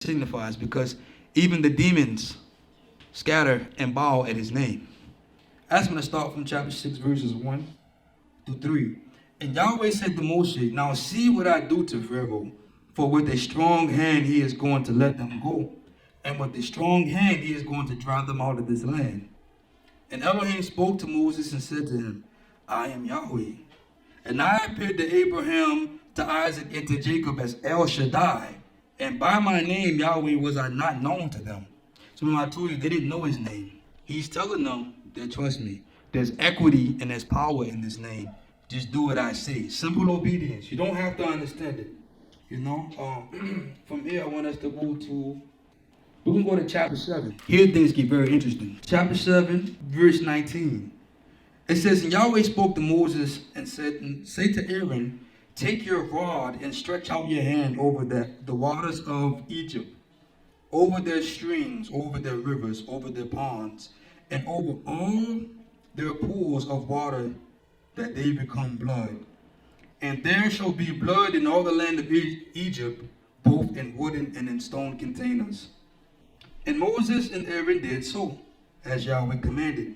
signifies, because even the demons scatter and bow at his name. I'm going to start from chapter 6, verses 1 to 3. And Yahweh said to Moshe, now see what I do to Pharaoh, for with a strong hand he is going to let them go, and with a strong hand he is going to drive them out of this land. And Elohim spoke to Moses and said to him, I am Yahweh. And I appeared to Abraham, to Isaac, and to Jacob as El Shaddai. And by my name, Yahweh, was I not known to them. So when I told you, they didn't know his name. He's telling them that, trust me, there's equity and there's power in this name. Just do what I say. Simple obedience. You don't have to understand it. You know? From here, I want us to go to, we can go to chapter 7. Here things get very interesting. Chapter 7, verse 19. It says, and Yahweh spoke to Moses and said, say to Aaron, take your rod and stretch out your hand over the waters of Egypt, over their streams, over their rivers, over their ponds, and over all their pools of water, that they become blood. And there shall be blood in all the land of Egypt, both in wooden and in stone containers. And Moses and Aaron did so, as Yahweh commanded.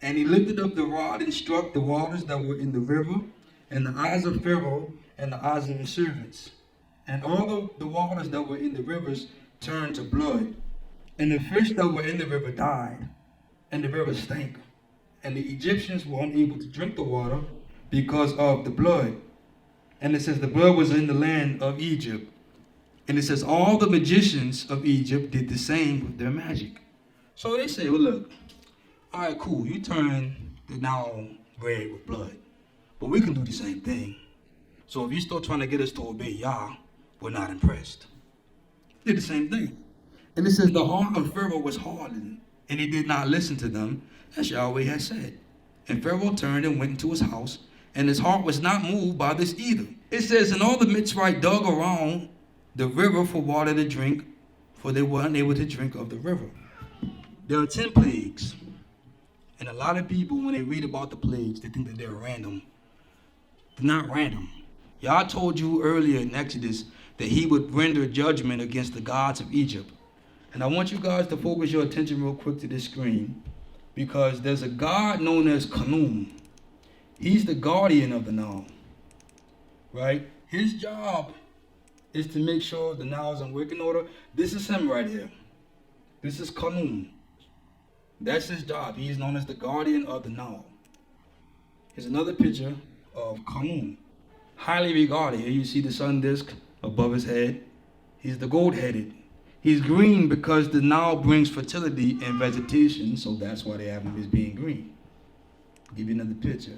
And he lifted up the rod and struck the waters that were in the river, and the eyes of Pharaoh, and the eyes of his servants. And all the waters that were in the rivers turned to blood. And the fish that were in the river died, and the river stank. And the Egyptians were unable to drink the water because of the blood. And it says the blood was in the land of Egypt. And it says all the magicians of Egypt did the same with their magic. So they say, well, look, all right, cool, you turn the Nile red with blood, but we can do the same thing. So if you're still trying to get us to obey Yah, we're not impressed. Did the same thing. And it says the heart of Pharaoh was hardened, and he did not listen to them, as Yahweh had said. And Pharaoh turned and went into his house, and his heart was not moved by this either. It says, and all the Mitzrayim dug around the river for water to drink, for they were unable to drink of the river. There are 10 plagues. And a lot of people, when they read about the plagues, they think that they're random. They're not random. Yah told you earlier in Exodus that he would render judgment against the gods of Egypt. And I want you guys to focus your attention real quick to this screen, because there's a god known as Khnum. He's the guardian of the Nile, right? His job is to make sure the Nile is in working order. This is him right here. This is Khnum. That's his job. He's known as the guardian of the Nile. Here's another picture of Khnum. Highly regarded. Here you see the sun disk above his head. He's the gold-headed. He's green because the Nile brings fertility and vegetation, so that's why they have him as being green. I'll give you another picture.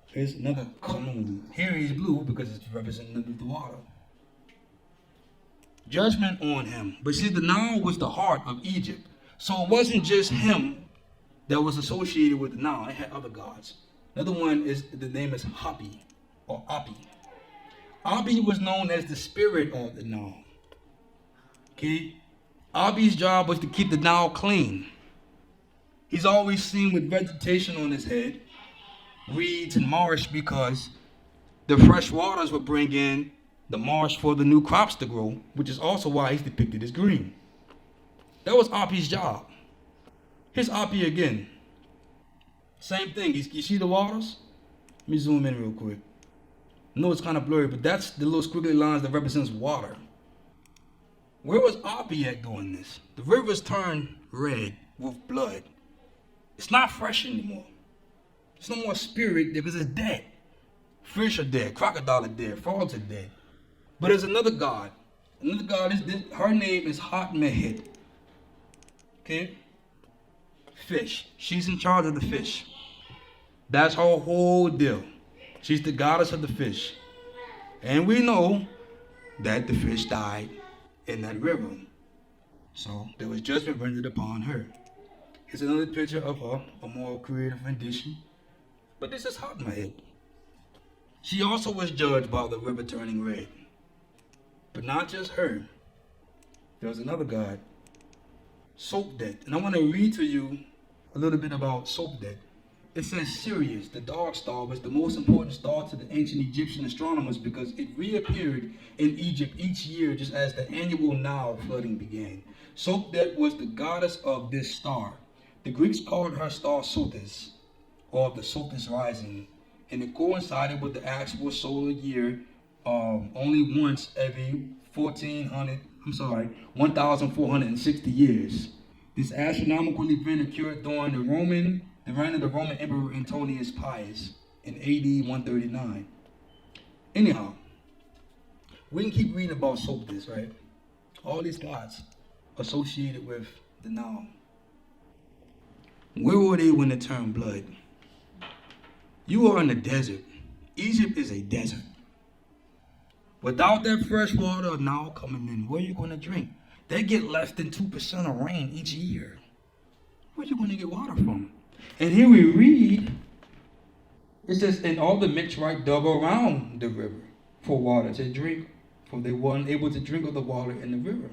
Here's another Khnum. Here he's blue because it's representative of the water. Judgment on him. But see, the Nile was the heart of Egypt. So it wasn't just him that was associated with the Nile. It had other gods. Another one is, the name is Hapi, or Api. Api was known as the spirit of the Nile. Okay? Api's job was to keep the Nile clean. He's always seen with vegetation on his head, reeds and marsh, because the fresh waters would bring in the marsh for the new crops to grow, which is also why he's depicted as green. That was Api's job. Here's Api again. Same thing. You see the waters? Let me zoom in real quick. I know it's kind of blurry, but that's the little squiggly lines that represents water. Where was Api at doing this? The rivers turn red with blood. It's not fresh anymore. There's no more spirit because it's dead. Fish are dead. Crocodile are dead. Frogs are dead. But there's another god. Another god, her name is Hot Mehet. Okay? Fish. She's in charge of the fish. That's her whole deal. She's the goddess of the fish. And we know that the fish died in that river. So there was judgment rendered upon her. Here's another picture of her, a more creative rendition. But this is Hot Mehet. She also was judged by the river turning red. But not just her. There was another god, Sopdet. And I want to read to you a little bit about Sopdet. It says Sirius, the dark star, was the most important star to the ancient Egyptian astronomers because it reappeared in Egypt each year just as the annual Nile flooding began. Sopdet was the goddess of this star. The Greeks called her star Sothis, or the Sothis rising, and it coincided with the actual solar year only once every 1,460 years. This astronomical event occurred during the reign of the Roman Emperor Antonius Pius in AD 139. Anyhow, we can keep reading about Sophis, right? All these gods associated with the Nile. Where were they when it turned blood? You are in the desert. Egypt is a desert. Without that fresh water now coming in, where are you going to drink? They get less than 2% of rain each year. Where are you going to get water from? And here we read, it says, and all the Mitzrayim dug around the river for water to drink, for they weren't able to drink of the water in the river.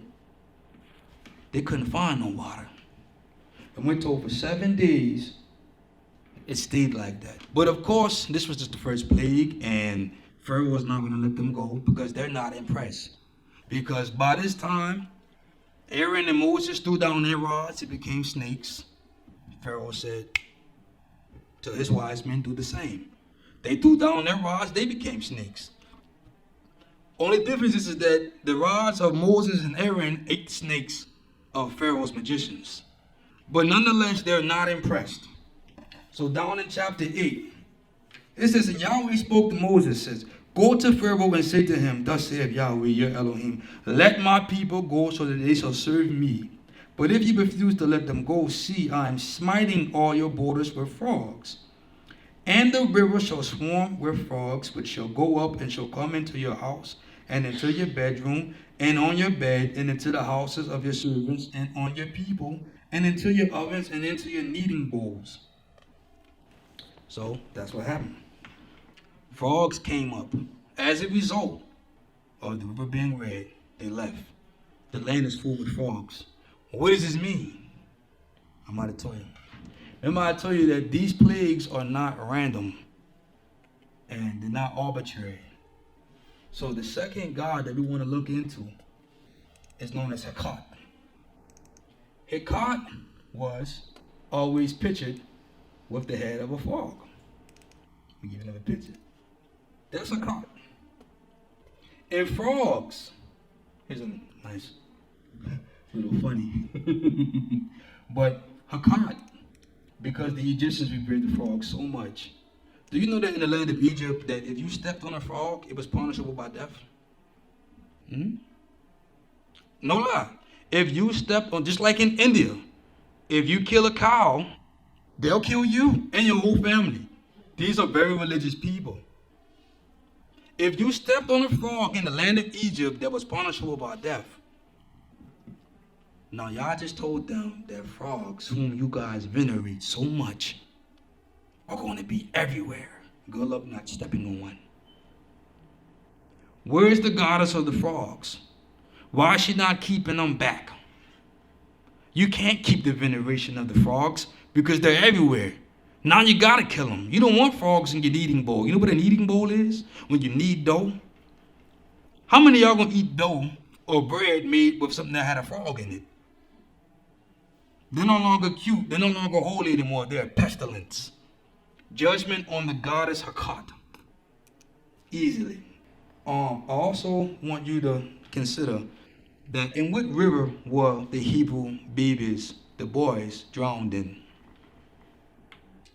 They couldn't find no water. It went to over 7 days. It stayed like that. But of course, this was just the first plague, and Pharaoh was not going to let them go because they're not impressed. Because by this time, Aaron and Moses threw down their rods, it became snakes. Pharaoh said to his wise men, do the same. They threw down their rods, they became snakes. Only difference is that the rods of Moses and Aaron ate snakes of Pharaoh's magicians. But nonetheless, they're not impressed. So down in chapter 8, it says, and Yahweh spoke to Moses, says, go to Pharaoh and say to him, thus saith Yahweh, your Elohim, let my people go so that they shall serve me. But if you refuse to let them go, see, I am smiting all your borders with frogs. And the river shall swarm with frogs, which shall go up and shall come into your house, and into your bedroom, and on your bed, and into the houses of your servants, and on your people, and into your ovens, and into your kneading bowls. So that's what happened. Frogs came up. As a result of the river being red, they left. The land is full with frogs. What does this mean? I'm about to tell you. Remember I told you that these plagues are not random and they're not arbitrary. So the second god that we want to look into is known as Hekat. Hekat was always pictured with the head of a frog. Let me give you another picture. That's Hekat. And frogs, here's a nice little funny. But Hekat, because the Egyptians revered the frog so much. Do you know that in the land of Egypt that if you stepped on a frog, it was punishable by death? No lie. If you stepped on, just like in India, if you kill a cow, they'll kill you and your whole family. These are very religious people. If you stepped on a frog in the land of Egypt, that was punishable by death. Now, y'all just told them that frogs, whom you guys venerate so much, are going to be everywhere. Good luck not stepping on one. Where is the goddess of the frogs? Why is she not keeping them back? You can't keep the veneration of the frogs because they're everywhere. Now you gotta kill them. You don't want frogs in your kneading bowl. You know what a kneading bowl is? When you knead dough. How many of y'all gonna eat dough or bread made with something that had a frog in it? They're no longer cute. They're no longer holy anymore. They're a pestilence. Judgment on the goddess Hekat. Easily. I also want you to consider that in what river were the Hebrew babies, the boys, drowned in?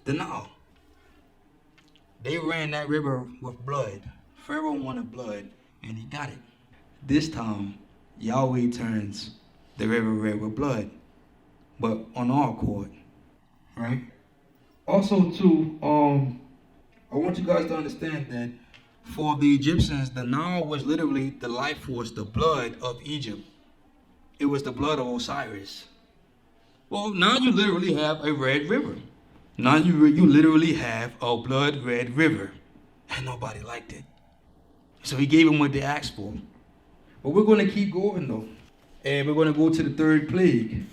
The Nile. They ran that river with blood. Pharaoh wanted blood, and he got it. This time, Yahweh turns the river red with blood, but on our court, right? Also, too, I want you guys to understand that for the Egyptians, the Nile was literally the life force, the blood of Egypt. It was the blood of Osiris. Well, now you literally have a red river. Now you literally have a blood red river. And nobody liked it. So he gave them what they asked for. But we're going to keep going, though. And we're going to go to the third plague.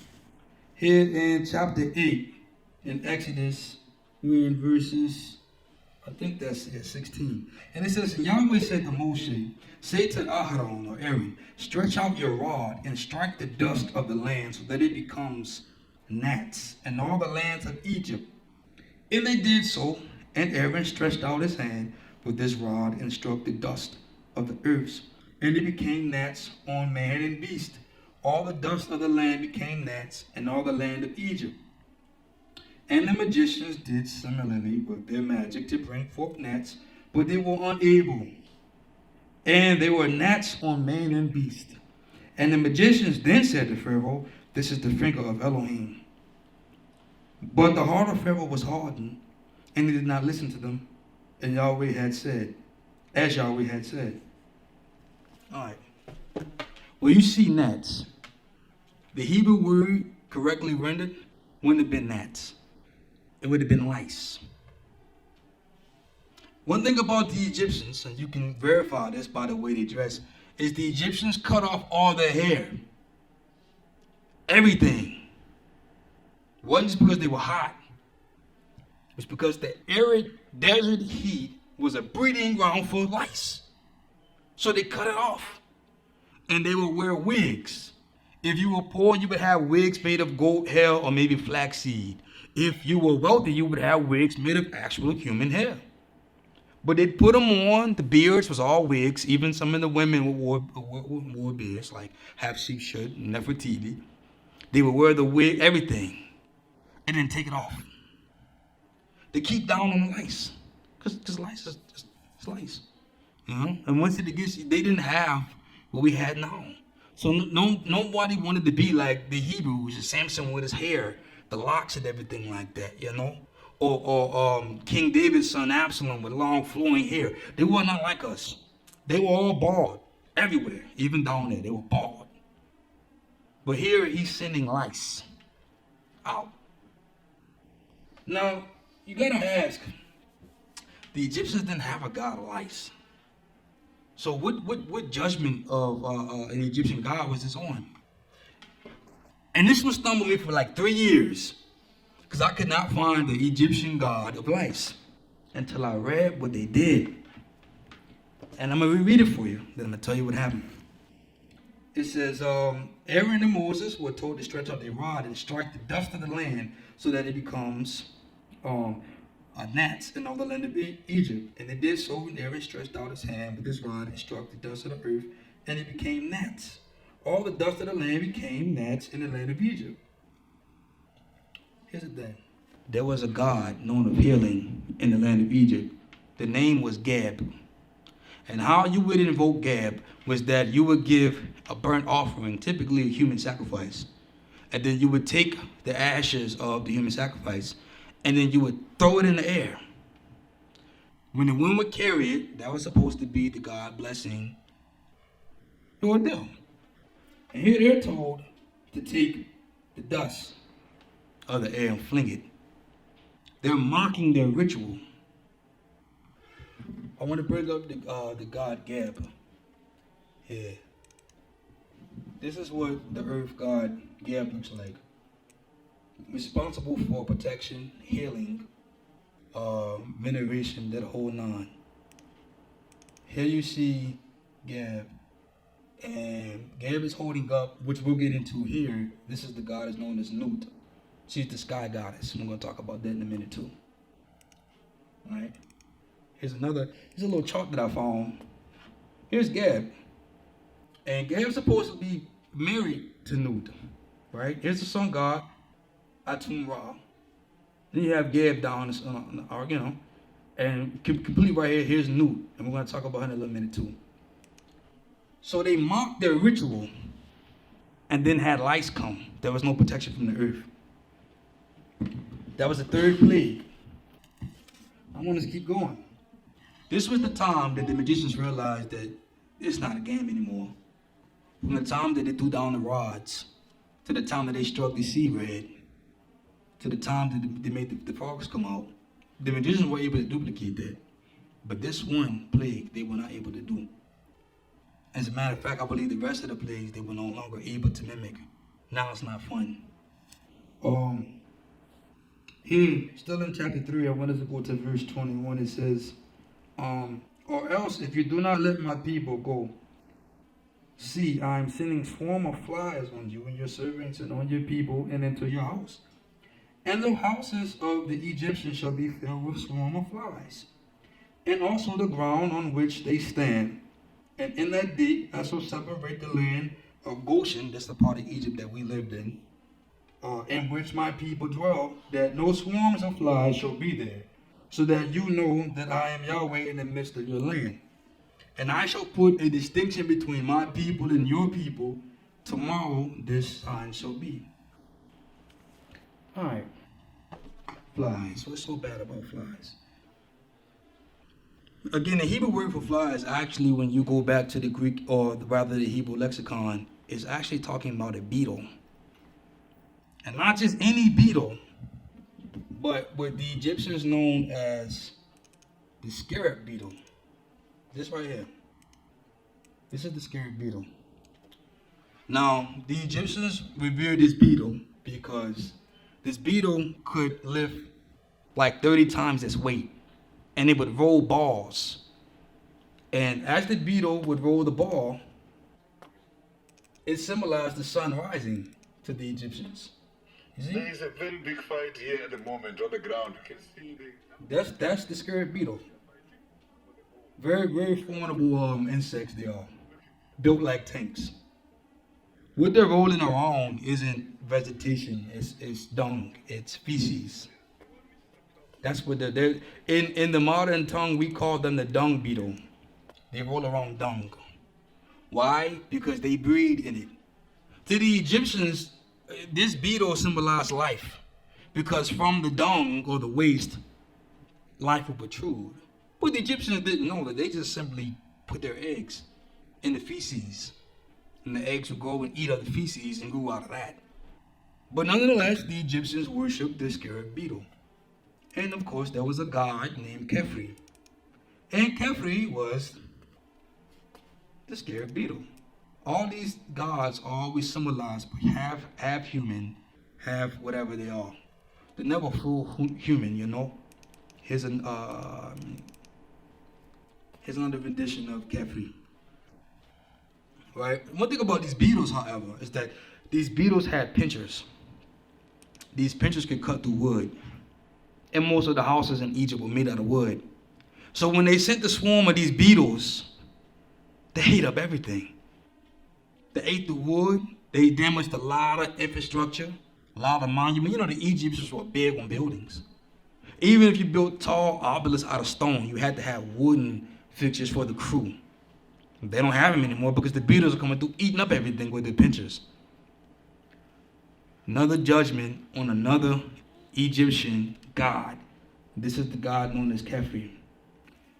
Here in chapter 8 in Exodus We're in verses, I think that's 16. And it says, Yahweh said to Moshe, say to Aharon or Aaron, stretch out your rod and strike the dust of the land so that it becomes gnats and all the lands of Egypt. And they did so, and Aaron stretched out his hand with his rod and struck the dust of the earth, and it became gnats on man and beast. All the dust of the land became gnats, and all the land of Egypt. And the magicians did similarly with their magic to bring forth gnats, but they were unable. And there were gnats on man and beast. And the magicians then said to Pharaoh, this is the finger of Elohim. But the heart of Pharaoh was hardened, and he did not listen to them, and Yahweh had said, as Yahweh had said. All right. Well, you see gnats. The Hebrew word correctly rendered wouldn't have been gnats. It would have been lice. One thing about the Egyptians, and you can verify this by the way they dress, is the Egyptians cut off all their hair. Everything. It wasn't just because they were hot. It was because the arid desert heat was a breeding ground for lice. So they cut it off. And they would wear wigs. If you were poor, you would have wigs made of goat hair or maybe flaxseed. If you were wealthy, you would have wigs made of actual human hair. But they'd put them on. The beards was all wigs. Even some of the women wore beards, like Hatshepsut and Nefertiti. They would wear the wig, everything, and then take it off. They keep down on the lice, because lice is lice. You know? And once it gets, they didn't have what we had now. So nobody wanted to be like the Hebrews, Samson with his hair, the locks and everything like that, you know? Or King David's son Absalom with long flowing hair. They were not like us. They were all bald everywhere, even down there. They were bald. But here he's sending lice out. Now, you gotta ask, the Egyptians didn't have a god of lice. So what judgment of an Egyptian god was this on? And this one stumbled me for like 3 years, because I could not find the Egyptian god of lice until I read what they did. And I'm going to reread it for you. Then I'm going to tell you what happened. It says, Aaron and Moses were told to stretch out their rod and strike the dust of the land so that it becomes gnats in all the land of Egypt. And they did so, and Aaron stretched out his hand with his rod and struck the dust of the earth, and it became gnats. All the dust of the land became gnats in the land of Egypt. Here's the thing. There was a god known of healing in the land of Egypt. The name was Gab. And how you would invoke Gab was that you would give a burnt offering, typically a human sacrifice. And then you would take the ashes of the human sacrifice, and then you would throw it in the air. When the wind would carry it, that was supposed to be the God blessing your deal. And here they're told to take the dust of the air and fling it. They're mocking their ritual. I want to bring up the god Gab. Here. This is what the earth god Gab looks like. Responsible for protection, healing, veneration, that whole nine. Here you see Gab. And Gab is holding up, which we'll get into here. This is the goddess known as Nut. She's the sky goddess. I'm going to talk about that in a minute too. All right. Here's a little chart that I found. Here's Gab. And Gab's supposed to be married to Nut. Right? Here's the sun god, Atum Ra. Then you have Gab down, you know. And complete right here, here's Nut. And we're going to talk about her in a little minute too. So they mocked their ritual and then had lice come. There was no protection from the earth. That was the third plague. I want us to keep going. This was the time that the magicians realized that it's not a game anymore. From the time that they threw down the rods, to the time that they struck the sea red, to the time that they made the frogs come out, the magicians were able to duplicate that. But this one plague, they were not able to do. As a matter of fact, I believe the rest of the plagues they were no longer able to mimic. Now it's not fun. Here, still in chapter 3, I wanted to go to verse 21. It says, or else if you do not let my people go, see, I am sending swarm of flies on you and your servants and on your people and into your house. And the houses of the Egyptians shall be filled with swarm of flies, and also the ground on which they stand. And in that day I shall separate the land of Goshen, that's the part of Egypt that we lived in which my people dwell, that no swarms of flies shall be there, so that you know that I am Yahweh in the midst of your land. And I shall put a distinction between my people and your people. Tomorrow this sign shall be. Alright. Flies. What's so bad about flies? Again, the Hebrew word for flies, actually, when you go back to the Greek, or rather the Hebrew lexicon, is actually talking about a beetle. And not just any beetle, but what the Egyptians known as the scarab beetle. This right here. This is the scarab beetle. Now, the Egyptians revered this beetle because this beetle could lift like 30 times its weight, and it would roll balls. And as the beetle would roll the ball, it symbolized the sun rising to the Egyptians. You see? There is a very big fight here at the moment on the ground. You can see That's the scarab beetle. Very, very formidable insects they are. Built like tanks. What they're rolling around isn't vegetation, it's dung, it's feces. That's what they're in the modern tongue, we call them the dung beetle. They roll around dung. Why? Because they breathe in it. To the Egyptians, this beetle symbolized life, because from the dung or the waste, life would protrude. But the Egyptians didn't know that. They just simply put their eggs in the feces, and the eggs would go and eat other feces and grew out of that. But nonetheless, the Egyptians worshipped the scarab beetle. And of course, there was a god named Khepri. And Khepri was the scarab beetle. All these gods always symbolize half human, half whatever they are. They're never full human, you know. Here's another rendition of Khepri. Right? One thing about these beetles, however, is that these beetles had pinchers. These pinchers could cut through wood. And most of the houses in Egypt were made out of wood. So when they sent the swarm of these beetles, they ate up everything. They ate the wood. They damaged a lot of infrastructure, a lot of monuments. You know, the Egyptians were big on buildings. Even if you built tall obelisks out of stone, you had to have wooden fixtures for the crew. They don't have them anymore because the beetles are coming through, eating up everything with their pinchers. Another judgment on another Egyptian god. This is the god known as Khepri.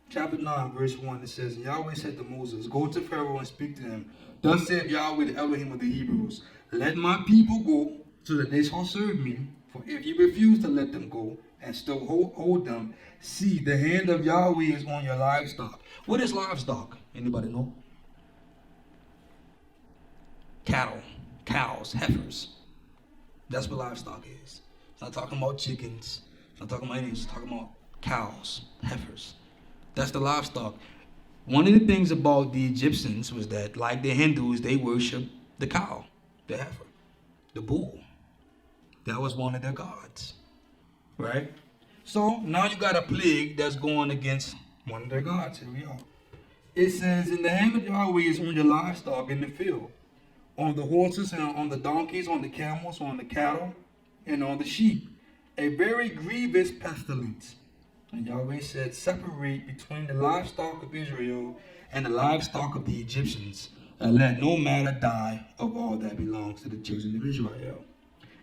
Chapter 9, verse 1, it says, Yahweh said to Moses, go to Pharaoh and speak to him. Thus said Yahweh, the Elohim of the Hebrews, let my people go, so that they shall serve me. For if you refuse to let them go, and still hold them, see, the hand of Yahweh is on your livestock. What is livestock? Anybody know? Cattle, cows, heifers. That's what livestock is. It's not talking about chickens. It's not talking about anything. It's talking about cows, heifers. That's the livestock. One of the things about the Egyptians was that, like the Hindus, they worshiped the cow, the heifer, the bull. That was one of their gods, right? So now you got a plague that's going against one of their gods. Here we are. It says, in the hand of Yahweh is on your livestock in the field, on the horses and on the donkeys, on the camels, on the cattle, and on the sheep. A very grievous pestilence. And Yahweh said, separate between the livestock of Israel and the livestock of the Egyptians, and let no matter die of all that belongs to the children of Israel.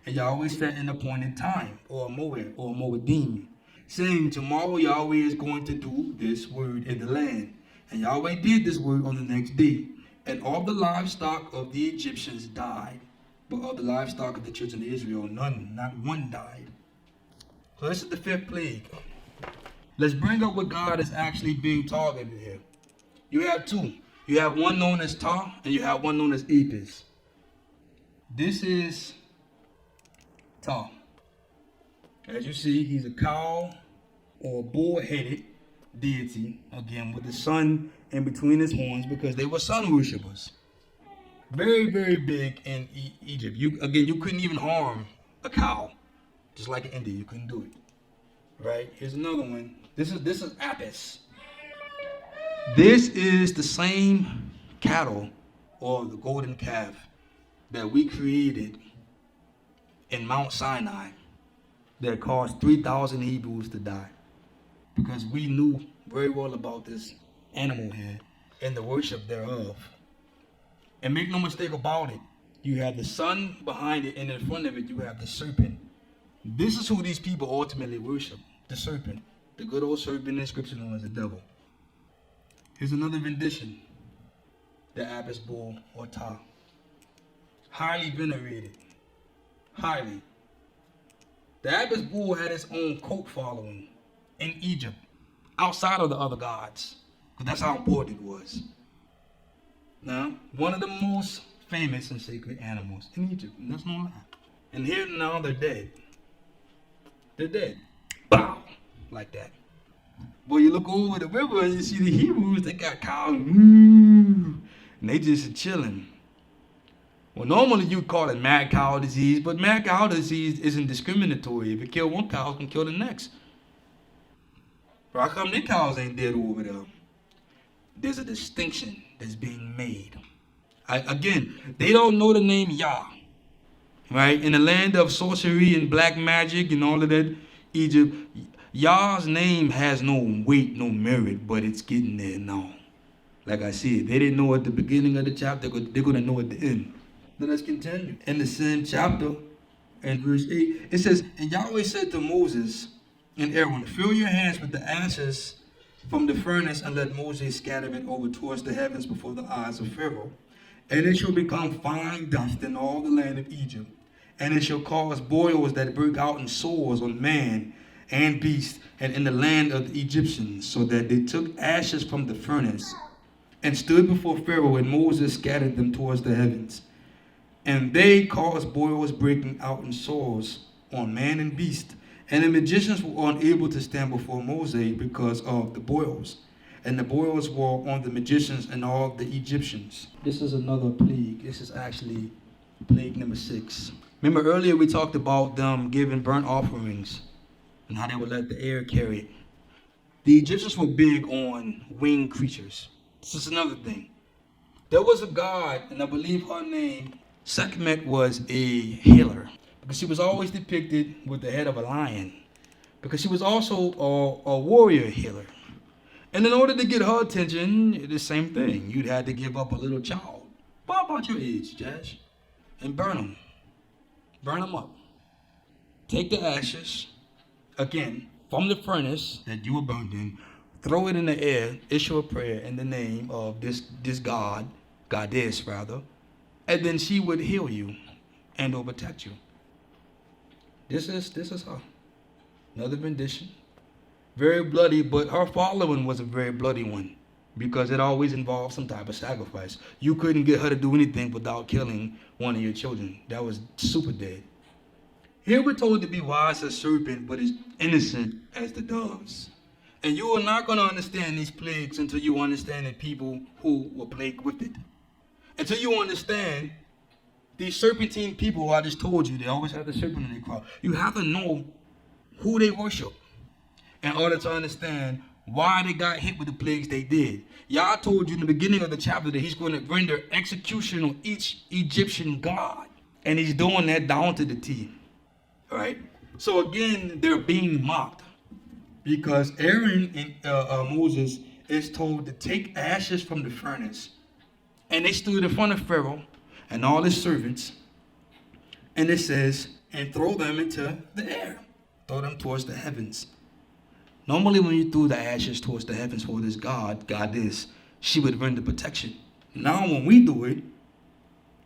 And Yahweh set an appointed time, or a moed, or a moedim, saying, tomorrow Yahweh is going to do this word in the land. And Yahweh did this word on the next day. And all the livestock of the Egyptians died, but of the livestock of the children of Israel, none, not one died. So this is the fifth plague. Let's bring up what God is actually being targeted here. You have two. You have one known as Ta, and you have one known as Apis. This is Ta. As you see, he's a cow or bull-headed deity, again, with the sun in between his horns, because they were sun worshippers. Very, very big in Egypt. You couldn't even harm a cow. Just like in India, you couldn't do it. Right? Here's another one. This is Apis. This is the same cattle, or the golden calf, that we created in Mount Sinai that caused 3,000 Hebrews to die. Because we knew very well about this animal here and the worship thereof. And make no mistake about it, you have the sun behind it, and in front of it you have the serpent. This is who these people ultimately worship, the serpent. The good old serpent in Scripture known as the devil. Here's another rendition, the Apis bull or Ptah. Highly venerated. Highly. The Apis bull had its own cult following in Egypt, outside of the other gods, because that's how important it was. Now, one of the most famous and sacred animals in Egypt, and that's no lie. And here now they're dead. They're dead. Bow! Like that. Boy, you look over the river and you see the Hebrews, they got cows, and they just chilling. Well, normally you'd call it mad cow disease, but mad cow disease isn't discriminatory. If it kills one cow, it can kill the next. But how come their cows ain't dead over there? There's a distinction that's being made. Again, they don't know the name Yah. Right? In the land of sorcery and black magic and all of that, Egypt, Yah's name has no weight, no merit, but it's getting there now. Like I said, they didn't know at the beginning of the chapter, they're going to know at the end. Then let's continue. In the same chapter, in verse 8, it says, "And Yahweh said to Moses and Aaron, fill your hands with the ashes from the furnace, and let Moses scatter it over towards the heavens before the eyes of Pharaoh. And it shall become fine dust in all the land of Egypt. And it shall cause boils that break out in sores on man and beast, and in the land of the Egyptians, so that they took ashes from the furnace and stood before Pharaoh, and Moses scattered them towards the heavens. And they caused boils breaking out in sores on man and beast. And the magicians were unable to stand before Moses because of the boils. And the boils were on the magicians and all the Egyptians." This is another plague. This is actually plague number 6. Remember earlier we talked about them giving burnt offerings and how they would let the air carry it. The Egyptians were big on winged creatures. This is another thing. There was a god, and I believe her name, Sekhmet, was a healer. Because she was always depicted with the head of a lion. Because she was also a warrior healer. And in order to get her attention, the same thing. You'd have to give up a little child. About your age, Josh. And burn them. Burn them up. Take the ashes, again, from the furnace that you were burned in. Throw it in the air. Issue a prayer in the name of this goddess rather. And then she would heal you and or protect you. This is her. Another rendition. Very bloody, but her following was a very bloody one, because it always involved some type of sacrifice. You couldn't get her to do anything without killing one of your children. That was super dead. Here we're told to be wise as serpent, but as innocent as the doves. And you are not going to understand these plagues until you understand the people who were plagued with it. Until you understand these serpentine people who I just told you, they always have the serpent in their crowd. You have to know who they worship in order to understand why they got hit with the plagues they did. Yah told you in the beginning of the chapter that he's going to render execution on each Egyptian god. And he's doing that down to the T. All right? So again, they're being mocked. Because Aaron and Moses is told to take ashes from the furnace. And they stood in front of Pharaoh and all his servants. And it says, and throw them into the air. Throw them towards the heavens. Normally when you threw the ashes towards the heavens for this goddess, she would render protection. Now when we do it,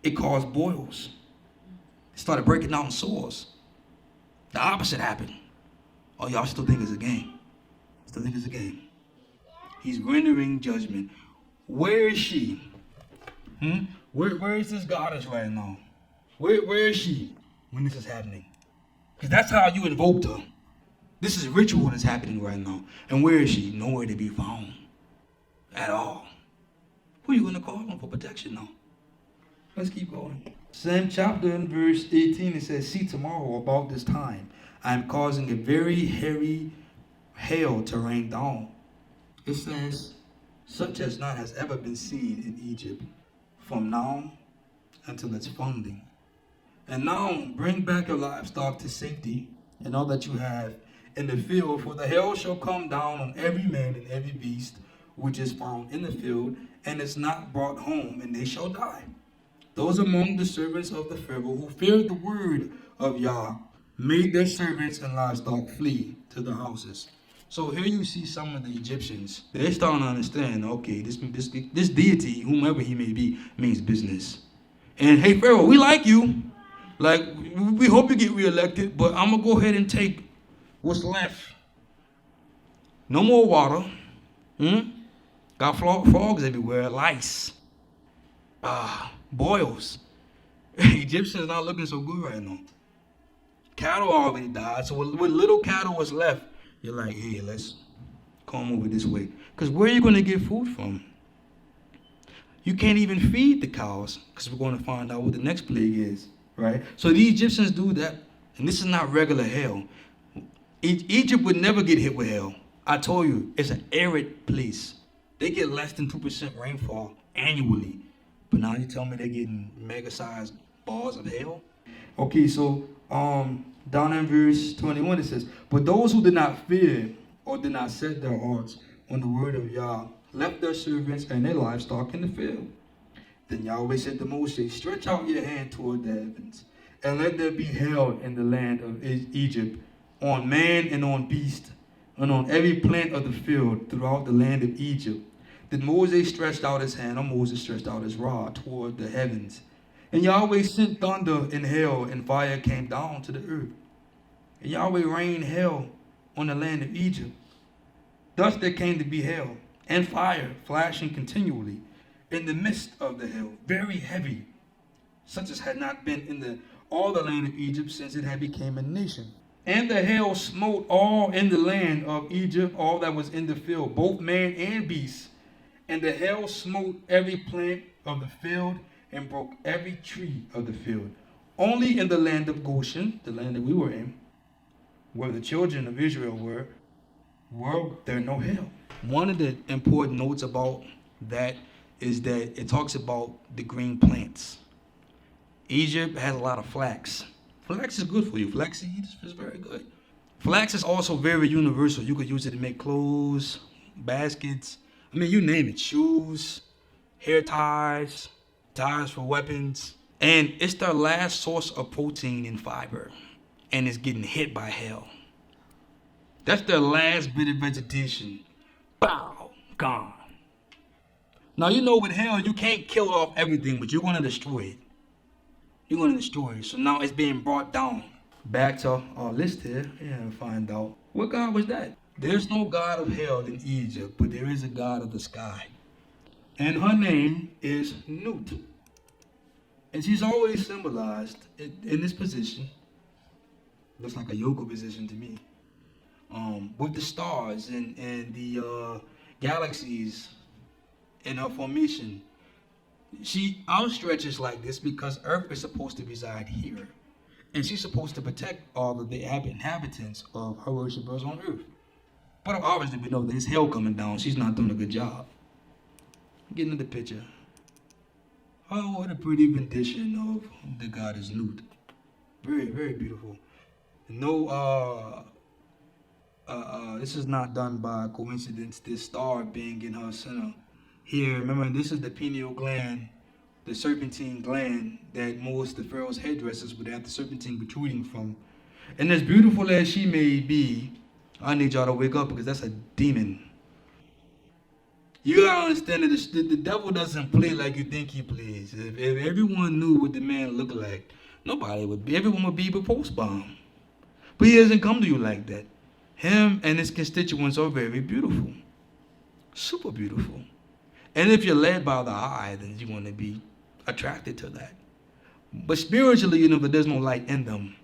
it caused boils. It started breaking out in sores. The opposite happened. Oh, y'all still think it's a game. Still think it's a game. He's rendering judgment. Where is she? Where is this goddess right now? Where is she when this is happening? Because that's how you invoked her. This is ritual that's happening right now. And where is she? Nowhere to be found at all. Who are you going to call on for protection now? Let's keep going. Same chapter in verse 18, it says, see, tomorrow about this time, I am causing a very heavy hail to rain down. It says, such as not has ever been seen in Egypt, from now until its founding. And now bring back your livestock to safety, and all that you have in the field, for the hail shall come down on every man and every beast which is found in the field, and is not brought home, and they shall die. Those among the servants of the Pharaoh who feared the word of Yah made their servants and livestock flee to the houses. So here you see some of the Egyptians. They're starting to understand, okay, this deity, whomever he may be, means business. And hey, Pharaoh, we like you. Like, we hope you get reelected, but I'm going to go ahead and take what's left. No more water. Got frogs everywhere, lice. Boils. Egyptians not looking so good right now. Cattle already died, so what little cattle was left, you're like, hey, let's come over this way. Because where are you going to get food from? You can't even feed the cows, because we're going to find out what the next plague is, right? So the Egyptians do that, and this is not regular hail. Egypt would never get hit with hail. I told you, it's an arid place. They get less than 2% rainfall annually. But now you tell me they're getting mega-sized balls of hail? Okay, so down in verse 21 it says, but those who did not fear or did not set their hearts on the word of Yah left their servants and their livestock in the field. Then Yahweh said to Moses, stretch out your hand toward the heavens, and let there be hail in the land of Egypt, on man and on beast, and on every plant of the field throughout the land of Egypt. Then Moses stretched out his hand, or Moses stretched out his rod toward the heavens. And Yahweh sent thunder and hail, and fire came down to the earth. And Yahweh rained hail on the land of Egypt. Thus there came to be hail and fire flashing continually in the midst of the hail, very heavy, such as had not been in all the land of Egypt since it had become a nation. And the hail smote all in the land of Egypt, all that was in the field, both man and beast. And the hail smote every plant of the field and broke every tree of the field. Only in the land of Goshen, the land that we were in, where the children of Israel were there no hail. One of the important notes about that is that it talks about the green plants. Egypt has a lot of flax. Flax is good for you. Flax seeds is very good. Flax is also very universal. You could use it to make clothes, baskets. I mean, you name it. Shoes, hair ties, ties for weapons. And it's their last source of protein and fiber. And it's getting hit by hail. That's their last bit of vegetation. Bow, gone. Now, you know with hail, you can't kill off everything, but you're going to destroy it. You're going to destroy it. So now it's being brought down. Back to our list here and find out what God was that. There's no God of hell in Egypt, but there is a God of the sky. And her name is Nut. And she's always symbolized in this position. Looks like a yoga position to me. With the stars and the galaxies in her formation. She outstretches like this because Earth is supposed to reside here. And she's supposed to protect all of the inhabitants of her worshipers on Earth. But obviously we know there's hell coming down. She's not doing a good job. Get into the picture. Oh, what a pretty rendition of the goddess Nut. Very, very beautiful. No, this is not done by coincidence. This star being in her center. Here, remember, this is the pineal gland, the serpentine gland that most of the pharaoh's headdresses would have the serpentine protruding from. And as beautiful as she may be, I need y'all to wake up because that's a demon. You gotta understand that the devil doesn't play like you think he plays. If everyone knew what the man looked like, everyone would be post-bomb. But he doesn't come to you like that. Him and his constituents are very beautiful. Super beautiful. And if you're led by the eye, then you're going to be attracted to that. But spiritually, but there's no light in them,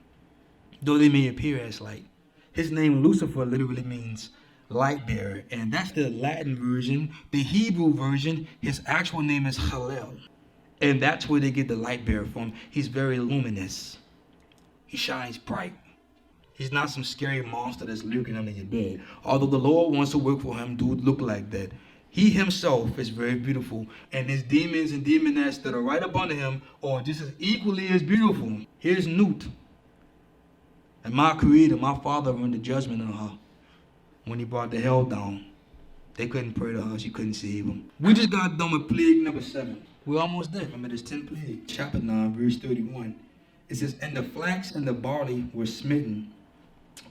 though they may appear as light. His name Lucifer literally means light bearer, and that's the Latin version. The Hebrew version, his actual name is Hallel, and that's where they get the light bearer from. He's very luminous. He shines bright. He's not some scary monster that's lurking under your bed. Although the Lord wants to work for him, dude look like that. He himself is very beautiful, and his demons and demonettes that are right up under him are just as equally as beautiful. Here's Newt. And my creator, my father, run the judgment on her when he brought the hell down. They couldn't pray to her. She couldn't save them. We just got done with plague number 7. We're almost there. Remember, there's 10 plagues. Chapter 9, verse 31. It says, and the flax and the barley were smitten,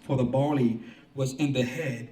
for the barley was in the head,